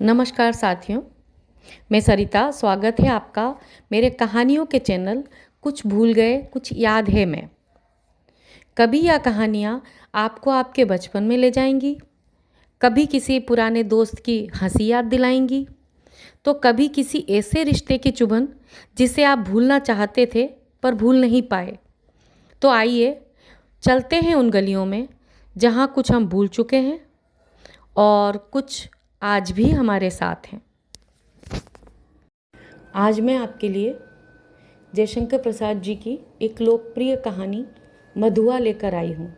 नमस्कार साथियों, मैं सरिता। स्वागत है आपका मेरे कहानियों के चैनल कुछ भूल गए कुछ याद है मैं। कभी यह कहानियाँ आपको आपके बचपन में ले जाएंगी, कभी किसी पुराने दोस्त की हंसी याद दिलाएंगी, तो कभी किसी ऐसे रिश्ते की चुभन जिसे आप भूलना चाहते थे पर भूल नहीं पाए। तो आइए चलते हैं उन गलियों में जहाँ कुछ हम भूल चुके हैं और कुछ आज भी हमारे साथ हैं। आज मैं आपके लिए जयशंकर प्रसाद जी की एक लोकप्रिय कहानी मधुआ लेकर आई हूँ।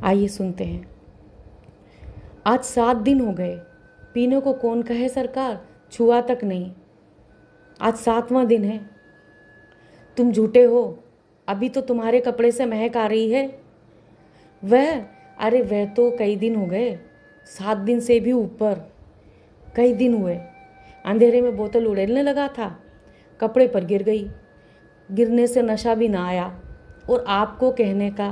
आइए सुनते हैं। आज 7 दिन हो गए, पीने को कौन कहे सरकार, छुआ तक नहीं। आज 7वां दिन है। तुम झूठे हो, अभी तो तुम्हारे कपड़े से महक आ रही है। वह तो कई दिन हो गए, 7 दिन से भी ऊपर कई दिन हुए। अंधेरे में बोतल उड़ेलने लगा था, कपड़े पर गिर गई। गिरने से नशा भी ना आया। और आपको कहने का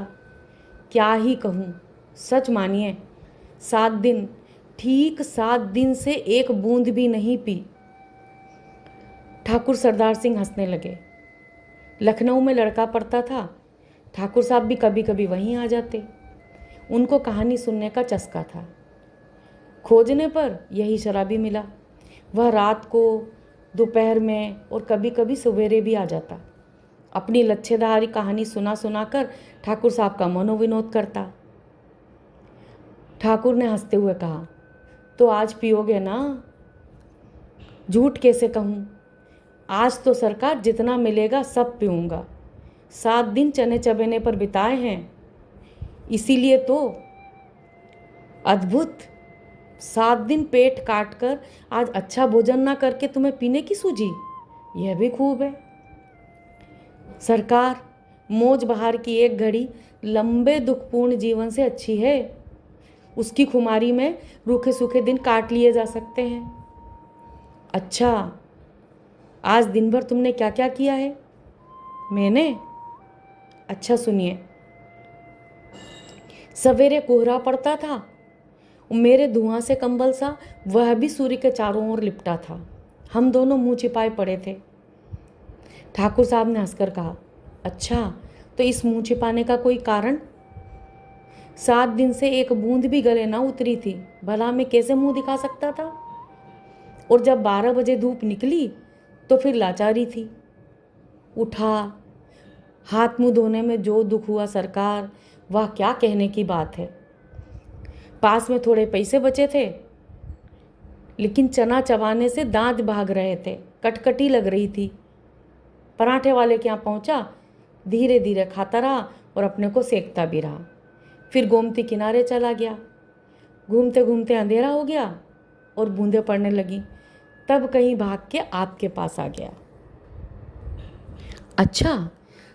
क्या ही कहूँ, सच मानिए 7 दिन, ठीक 7 दिन से एक बूंद भी नहीं पी। ठाकुर सरदार सिंह हंसने लगे। लखनऊ में लड़का पढ़ता था, ठाकुर साहब भी कभी कभी वहीं आ जाते। उनको कहानी सुनने का चस्का था। खोजने पर यही शराबी मिला। वह रात को, दोपहर में और कभी कभी सवेरे भी आ जाता। अपनी लच्छेदारी कहानी सुना सुना कर ठाकुर साहब का मनोविनोद करता। ठाकुर ने हंसते हुए कहा, तो आज पियोगे ना? झूठ कैसे कहूँ, आज तो सरकार जितना मिलेगा सब पीऊँगा। 7 दिन चने चबेने पर बिताए हैं, इसीलिए तो। अद्भुत, 7 दिन पेट काट कर आज अच्छा भोजन ना करके तुम्हें पीने की सूझी, यह भी खूब है। सरकार, मौज बहार की एक घड़ी लंबे दुखपूर्ण जीवन से अच्छी है। उसकी खुमारी में रूखे सूखे दिन काट लिए जा सकते हैं। अच्छा, आज दिन भर तुमने क्या क्या किया है? मैंने? अच्छा सुनिए। सवेरे कोहरा पड़ता था, मेरे धुआं से कंबल सा वह भी सूर्य के चारों ओर लिपटा था। हम दोनों मुंह छिपाए पड़े थे। ठाकुर साहब ने हंसकर कहा, अच्छा, तो इस मुंह छिपाने का कोई कारण? 7 दिन से एक बूंद भी गले ना उतरी थी, भला मैं कैसे मुंह दिखा सकता था? और जब 12 बजे धूप निकली तो फिर लाचारी थी। उठा, हाथ मुंह धोने में जो दुख हुआ सरकार, वह क्या कहने की बात है। पास में थोड़े पैसे बचे थे, लेकिन चना चबाने से दांत भाग रहे थे, कटकटी लग रही थी। पराठे वाले के यहाँ पहुँचा, धीरे धीरे खाता रहा और अपने को सेकता भी रहा। फिर गोमती किनारे चला गया। घूमते घूमते अंधेरा हो गया और बूंदें पड़ने लगी। तब कहीं भाग के आपके पास आ गया। अच्छा,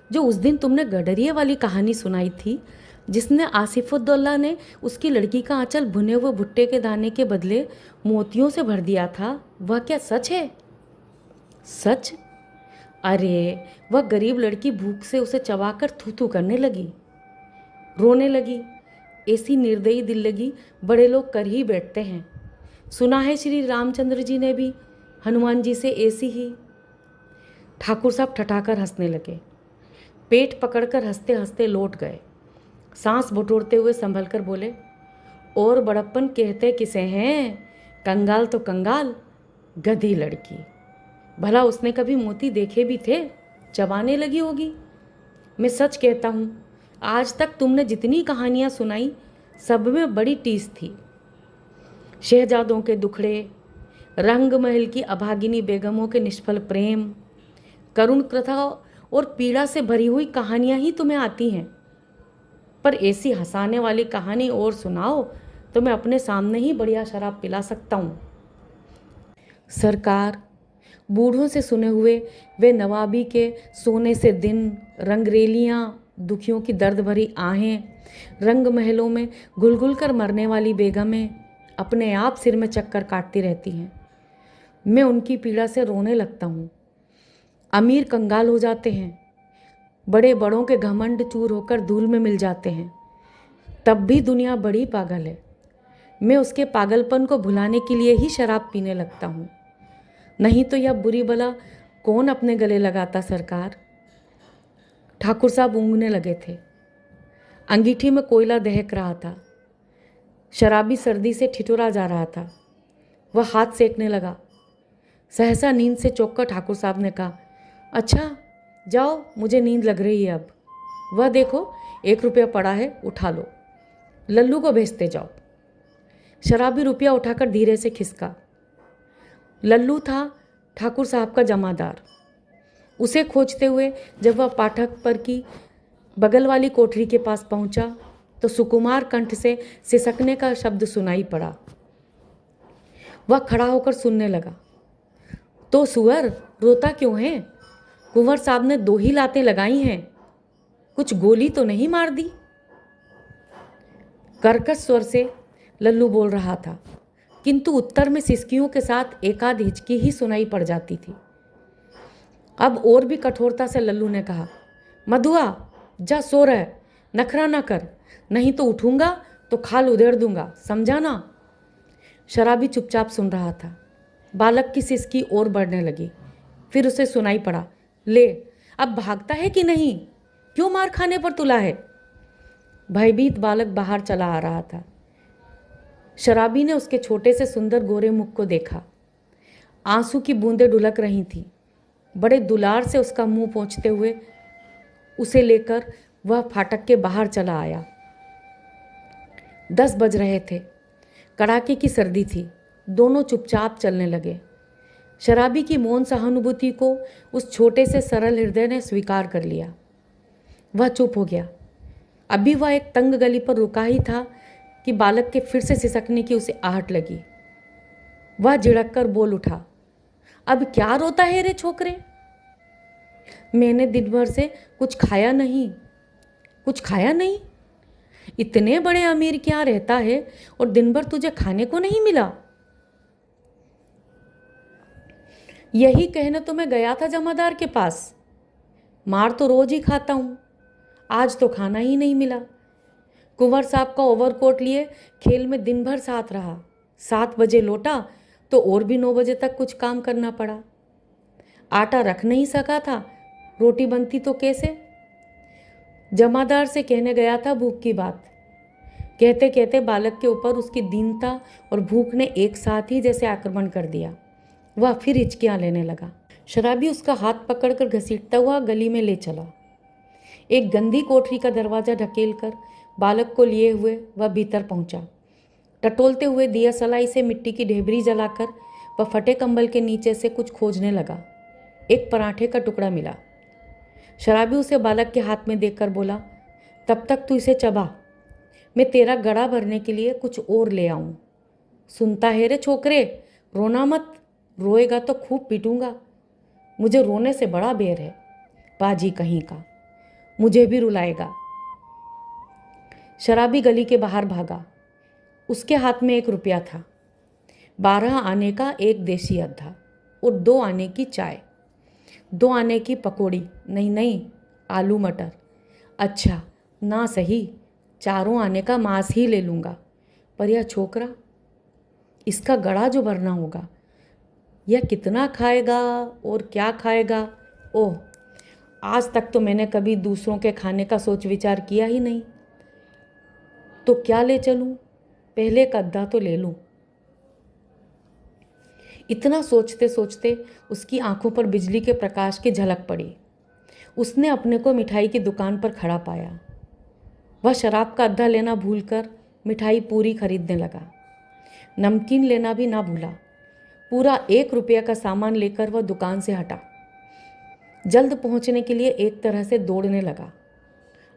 जो उस दिन तुमने गडरिये वाली कहानी सुनाई थी, जिसने आसिफुद्दौला ने उसकी लड़की का आंचल भुने हुए भुट्टे के दाने के बदले मोतियों से भर दिया था, वह क्या सच है? सच? अरे, वह गरीब लड़की भूख से उसे चबाकर थू थू करने लगी, रोने लगी। ऐसी निर्दयी दिल लगी बड़े लोग कर ही बैठते हैं। सुना है श्री रामचंद्र जी ने भी हनुमान जी से ऐसी ही। ठाकुर साहब ठठाकर हंसने लगे। पेट पकड़कर हंसते हंसते लौट गए। सांस बटोरते हुए संभल कर बोले, और बड़प्पन कहते किसे हैं? कंगाल तो कंगाल, गधी लड़की। भला उसने कभी मोती देखे भी थे? चबाने लगी होगी। मैं सच कहता हूँ, आज तक तुमने जितनी कहानियाँ सुनाई, सब में बड़ी टीस थी। शहजादों के दुखड़े, रंग महल की अभागिनी बेगमों के निष्फल प्रेम, करुण कथा और पीड़ा से भरी हुई कहानियाँ ही तुम्हें आती हैं। पर ऐसी हंसाने वाली कहानी और सुनाओ तो मैं अपने सामने ही बढ़िया शराब पिला सकता हूँ। सरकार, बूढ़ों से सुने हुए वे नवाबी के सोने से दिन, रंगरेलियाँ, दुखियों की दर्द भरी आहें, रंग महलों में घुल घुल कर मरने वाली बेगमें अपने आप सिर में चक्कर काटती रहती हैं। मैं उनकी पीड़ा से रोने लगता हूँ। अमीर कंगाल हो जाते हैं, बड़े बड़ों के घमंड चूर होकर धूल में मिल जाते हैं। तब भी दुनिया बड़ी पागल है। मैं उसके पागलपन को भुलाने के लिए ही शराब पीने लगता हूँ, नहीं तो यह बुरी बला कौन अपने गले लगाता सरकार। ठाकुर साहब ऊँघने लगे थे। अंगीठी में कोयला दहक रहा था। शराबी सर्दी से ठिठुरा जा रहा था। वह हाथ सेकने लगा। सहसा नींद से चौंक कर ठाकुर साहब ने कहा, अच्छा जाओ, मुझे नींद लग रही है अब। वह देखो 1 रुपया पड़ा है, उठा लो, लल्लू को भेजते जाओ। शराबी रुपया उठाकर धीरे से खिसका। लल्लू था ठाकुर साहब का जमादार। उसे खोजते हुए जब वह पाठक पर की बगल वाली कोठरी के पास पहुंचा तो सुकुमार कंठ से सिसकने का शब्द सुनाई पड़ा। वह खड़ा होकर सुनने लगा। तो सुअर, रोता क्यों है? कुंवर साहब ने 2 ही लातें लगाई हैं, कुछ गोली तो नहीं मार दी? कर्कश स्वर से लल्लू बोल रहा था, किंतु उत्तर में सिसकियों के साथ एकाध हिचकी ही सुनाई पड़ जाती थी। अब और भी कठोरता से लल्लू ने कहा, मधुआ जा सो रह, नखरा ना कर, नहीं तो उठूंगा तो खाल उधेड़ दूंगा, समझा ना। शराबी चुपचाप सुन रहा था। बालक की सिसकी और बढ़ने लगी। फिर उसे सुनाई पड़ा, ले अब भागता है कि नहीं? क्यों मार खाने पर तुला है? भयभीत बालक बाहर चला आ रहा था। शराबी ने उसके छोटे से सुंदर गोरे मुख को देखा। आंसू की बूंदें ढुलक रही थीं। बड़े दुलार से उसका मुंह पोंछते हुए उसे लेकर वह फाटक के बाहर चला आया। 10 बज रहे थे। कड़ाके की सर्दी थी। दोनों चुपचाप चलने लगे। शराबी की मौन सहानुभूति को उस छोटे से सरल हृदय ने स्वीकार कर लिया। वह चुप हो गया। अभी वह एक तंग गली पर रुका ही था कि बालक के फिर से सिसकने की उसे आहट लगी। वह झिड़क कर बोल उठा, अब क्या रोता है रे छोकरे? मैंने दिन भर से कुछ खाया नहीं। कुछ खाया नहीं? इतने बड़े अमीर क्या रहता है और दिन भर तुझे खाने को नहीं मिला? यही कहने तो मैं गया था जमादार के पास। मार तो रोज ही खाता हूं, आज तो खाना ही नहीं मिला। कुंवर साहब का ओवरकोट लिए खेल में दिन भर साथ रहा। 7 बजे लौटा तो और भी 9 बजे तक कुछ काम करना पड़ा। आटा रख नहीं सका था, रोटी बनती तो कैसे? जमादार से कहने गया था भूख की बात। कहते कहते बालक के ऊपर उसकी दीनता और भूख ने एक साथ ही जैसे आक्रमण कर दिया। वह फिर हिचकियां लेने लगा। शराबी उसका हाथ पकड़कर घसीटता हुआ गली में ले चला। एक गंदी कोठरी का दरवाजा ढकेलकर बालक को लिए हुए वह भीतर पहुंचा। टटोलते हुए दिया सलाई से मिट्टी की ढेबरी जलाकर वह फटे कंबल के नीचे से कुछ खोजने लगा। एक पराठे का टुकड़ा मिला। शराबी उसे बालक के हाथ में देखकर बोला, तब तक तू इसे चबा, मैं तेरा गड़ा भरने के लिए कुछ और ले आऊं। सुनता है रे छोकरे, रोना मत, रोएगा तो खूब पीटूंगा। मुझे रोने से बड़ा बेर है, बाजी कहीं का, मुझे भी रुलाएगा। शराबी गली के बाहर भागा। उसके हाथ में 1 रुपया था। 12 आने का एक देसी अद्धा और 2 आने की चाय, 2 आने की पकौड़ी, नहीं आलू मटर, अच्छा ना सही 4 आने का मांस ही ले लूँगा। पर यह छोकरा, इसका गड़ा जो भरना होगा, यह कितना खाएगा और क्या खाएगा? ओह, आज तक तो मैंने कभी दूसरों के खाने का सोच विचार किया ही नहीं। तो क्या ले चलूं? पहले का अद्धा तो ले लूं। इतना सोचते सोचते उसकी आंखों पर बिजली के प्रकाश की झलक पड़ी। उसने अपने को मिठाई की दुकान पर खड़ा पाया। वह शराब का अद्धा लेना भूलकर मिठाई पूरी खरीदने लगा। नमकीन लेना भी ना भूला। पूरा 1 रुपया का सामान लेकर वह दुकान से हटा। जल्द पहुंचने के लिए एक तरह से दौड़ने लगा।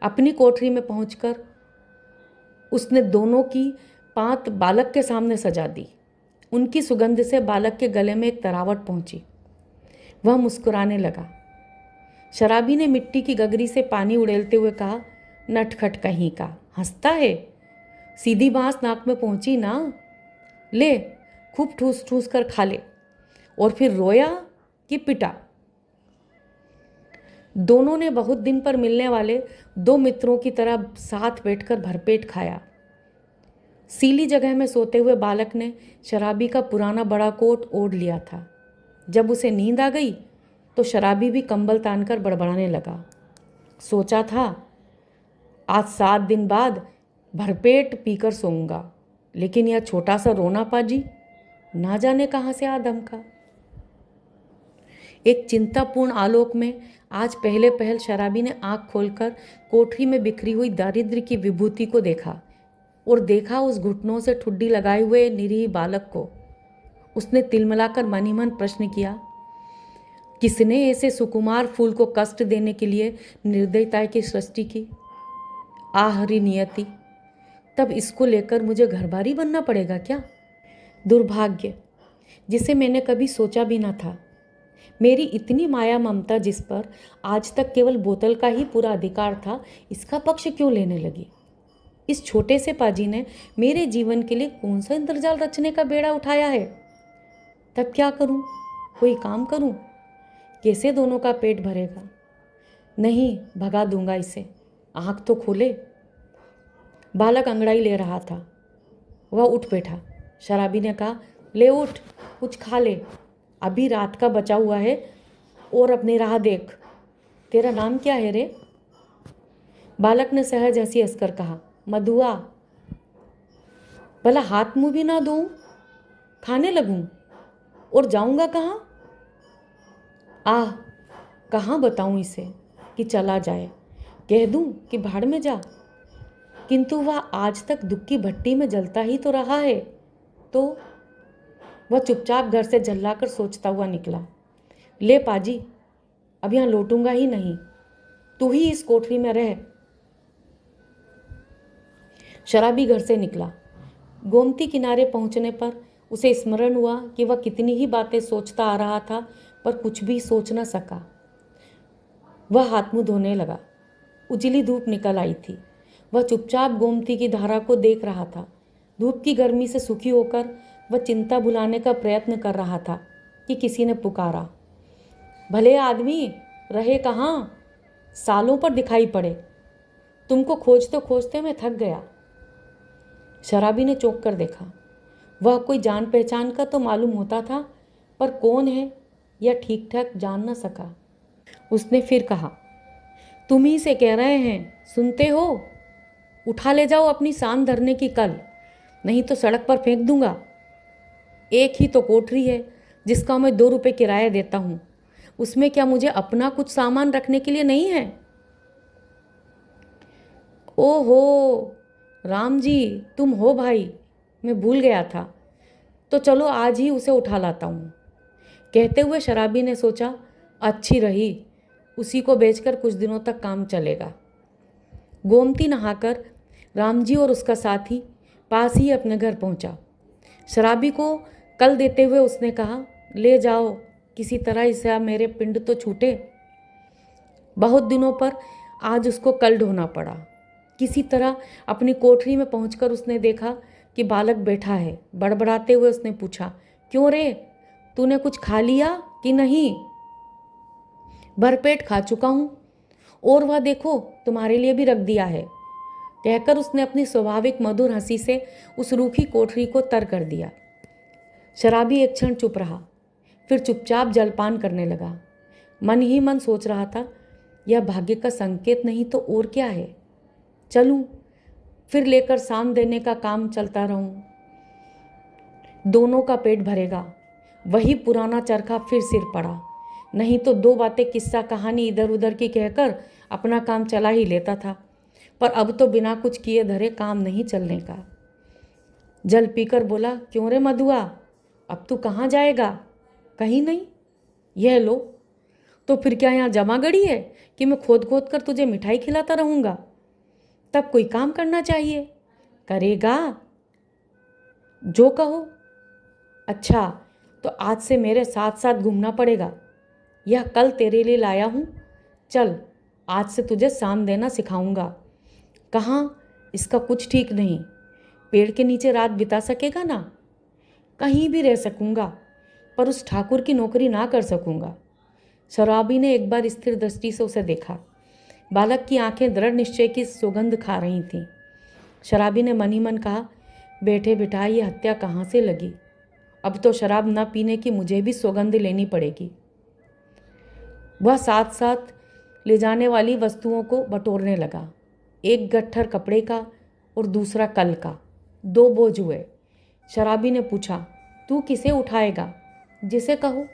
अपनी कोठरी में पहुंचकर उसने दोनों की पांत बालक के सामने सजा दी। उनकी सुगंध से बालक के गले में एक तरावट पहुंची। वह मुस्कुराने लगा। शराबी ने मिट्टी की गगरी से पानी उड़ेलते हुए कहा, नटखट कहीं का, हंसता है? सीधी बांस नाक में पहुंची ना, ले खूब ठूस ठूस कर खा ले। और फिर रोया कि पिटा? दोनों ने बहुत दिन पर मिलने वाले 2 मित्रों की तरह साथ बैठकर भरपेट खाया। सीली जगह में सोते हुए बालक ने शराबी का पुराना बड़ा कोट ओढ़ लिया था। जब उसे नींद आ गई तो शराबी भी कंबल तानकर बड़बड़ाने लगा। सोचा था आज 7 दिन बाद भरपेट पीकर सोऊंगा, लेकिन यह छोटा सा रोना पाजी ना जाने कहाँ से आ धमका। एक चिंतापूर्ण आलोक में आज पहले पहल शराबी ने आंख खोलकर कोठरी में बिखरी हुई दारिद्र्य की विभूति को देखा और देखा उस घुटनों से ठुड्डी लगाए हुए निरीह बालक को। उसने तिलमिलाकर मन ही मन प्रश्न किया, किसने ऐसे सुकुमार फूल को कष्ट देने के लिए निर्दयता की सृष्टि की? आहरी नियति, तब इसको लेकर मुझे घरबारी बनना पड़ेगा क्या? दुर्भाग्य जिसे मैंने कभी सोचा भी न था। मेरी इतनी माया ममता जिस पर आज तक केवल बोतल का ही पूरा अधिकार था, इसका पक्ष क्यों लेने लगी? इस छोटे से पाजी ने मेरे जीवन के लिए कौन सा इंद्रजाल रचने का बेड़ा उठाया है? तब क्या करूं? कोई काम करूं? कैसे दोनों का पेट भरेगा? नहीं, भगा दूंगा इसे। आंख तो खोले। बालक अंगड़ाई ले रहा था। वह उठ बैठा। शराबी ने कहा, ले उठ, कुछ खा ले, अभी रात का बचा हुआ है और अपनी राह देख। तेरा नाम क्या है रे? बालक ने सहज हंसी हंसकर कहा, मधुआ। भला हाथ मुंह भी ना धोऊं, खाने लगूं और जाऊंगा कहाँ? कहाँ बताऊं इसे कि चला जाए? कह दूं कि भाड़ में जा? किंतु वह आज तक दुख की भट्टी में जलता ही तो रहा है। तो वह चुपचाप घर से झल्लाकर सोचता हुआ निकला। ले पाजी, अब यहाँ लौटूंगा ही नहीं, तू ही इस कोठरी में रह। शराबी घर से निकला। गोमती किनारे पहुंचने पर उसे स्मरण हुआ कि वह कितनी ही बातें सोचता आ रहा था, पर कुछ भी सोच न सका। वह हाथ मुंह धोने लगा। उजली धूप निकल आई थी। वह चुपचाप गोमती की धारा को देख रहा था। धूप की गर्मी से सुखी होकर वह चिंता भुलाने का प्रयत्न कर रहा था कि किसी ने पुकारा, भले आदमी, रहे कहाँ? सालों पर दिखाई पड़े। तुमको खोजते खोजते मैं थक गया। शराबी ने चौंक कर देखा। वह कोई जान पहचान का तो मालूम होता था, पर कौन है यह ठीक ठाक जान न सका। उसने फिर कहा, तुम ही से कह रहे हैं, सुनते हो? उठा ले जाओ अपनी सांद धरने की कल, नहीं तो सड़क पर फेंक दूंगा। एक ही तो कोठरी है जिसका मैं 2 रुपये किराया देता हूँ, उसमें क्या मुझे अपना कुछ सामान रखने के लिए नहीं है? ओहो राम जी, तुम हो भाई, मैं भूल गया था। तो चलो आज ही उसे उठा लाता हूँ। कहते हुए शराबी ने सोचा, अच्छी रही, उसी को बेचकर कुछ दिनों तक काम चलेगा। गोमती नहाकर रामजी और उसका साथी पास ही अपने घर पहुंचा। शराबी को कल देते हुए उसने कहा, ले जाओ, किसी तरह इसे मेरे पिंड तो छूटे। बहुत दिनों पर आज उसको कल ढोना पड़ा। किसी तरह अपनी कोठरी में पहुंचकर उसने देखा कि बालक बैठा है। बड़बड़ाते हुए उसने पूछा, क्यों रे, तूने कुछ खा लिया कि नहीं? भरपेट खा चुका हूँ, और वह देखो तुम्हारे लिए भी रख दिया है, कहकर उसने अपनी स्वाभाविक मधुर हंसी से उस रूखी कोठरी को तर कर दिया। शराबी एक क्षण चुप रहा, फिर चुपचाप जलपान करने लगा। मन ही मन सोच रहा था, यह भाग्य का संकेत नहीं तो और क्या है? चलूं, फिर लेकर शाम देने का काम चलता रहूं। दोनों का पेट भरेगा। वही पुराना चरखा फिर सिर पड़ा। नहीं तो 2 बातें किस्सा कहानी इधर उधर की कहकर अपना काम चला ही लेता था, पर अब तो बिना कुछ किए धरे काम नहीं चलने का। जल पीकर बोला, क्यों रे मधुआ, अब तू कहाँ जाएगा? कहीं नहीं। यह लो। तो फिर क्या यहाँ जमा गड़ी है कि मैं खोद खोद कर तुझे मिठाई खिलाता रहूँगा? तब कोई काम करना चाहिए। करेगा? जो कहो। अच्छा, तो आज से मेरे साथ साथ घूमना पड़ेगा। यह कल तेरे लिए लाया हूँ। चल, आज से तुझे शाम देना सिखाऊंगा। कहाँ? इसका कुछ ठीक नहीं। पेड़ के नीचे रात बिता सकेगा ना? कहीं भी रह सकूंगा, पर उस ठाकुर की नौकरी ना कर सकूंगा। शराबी ने एक बार स्थिर दृष्टि से उसे देखा। बालक की आंखें दृढ़ निश्चय की सुगंध खा रही थीं। शराबी ने मन ही मन कहा, बैठे बिठाए ये हत्या कहाँ से लगी? अब तो शराब न पीने की मुझे भी सौगंध लेनी पड़ेगी। वह साथ साथ ले जाने वाली वस्तुओं को बटोरने लगा। एक गट्ठर कपड़े का और दूसरा कल का। 2 बोझ हुए। शराबी ने पूछा, तू किसे उठाएगा? जिसे कहो।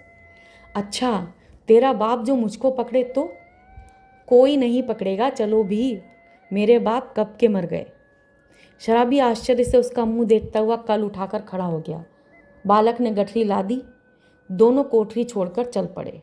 अच्छा, तेरा बाप जो मुझको पकड़े तो? कोई नहीं पकड़ेगा, चलो भी। मेरे बाप कब के मर गए। शराबी आश्चर्य से उसका मुंह देखता हुआ कल उठाकर खड़ा हो गया। बालक ने गठरी ला दी। दोनों कोठरी छोड़कर चल पड़े।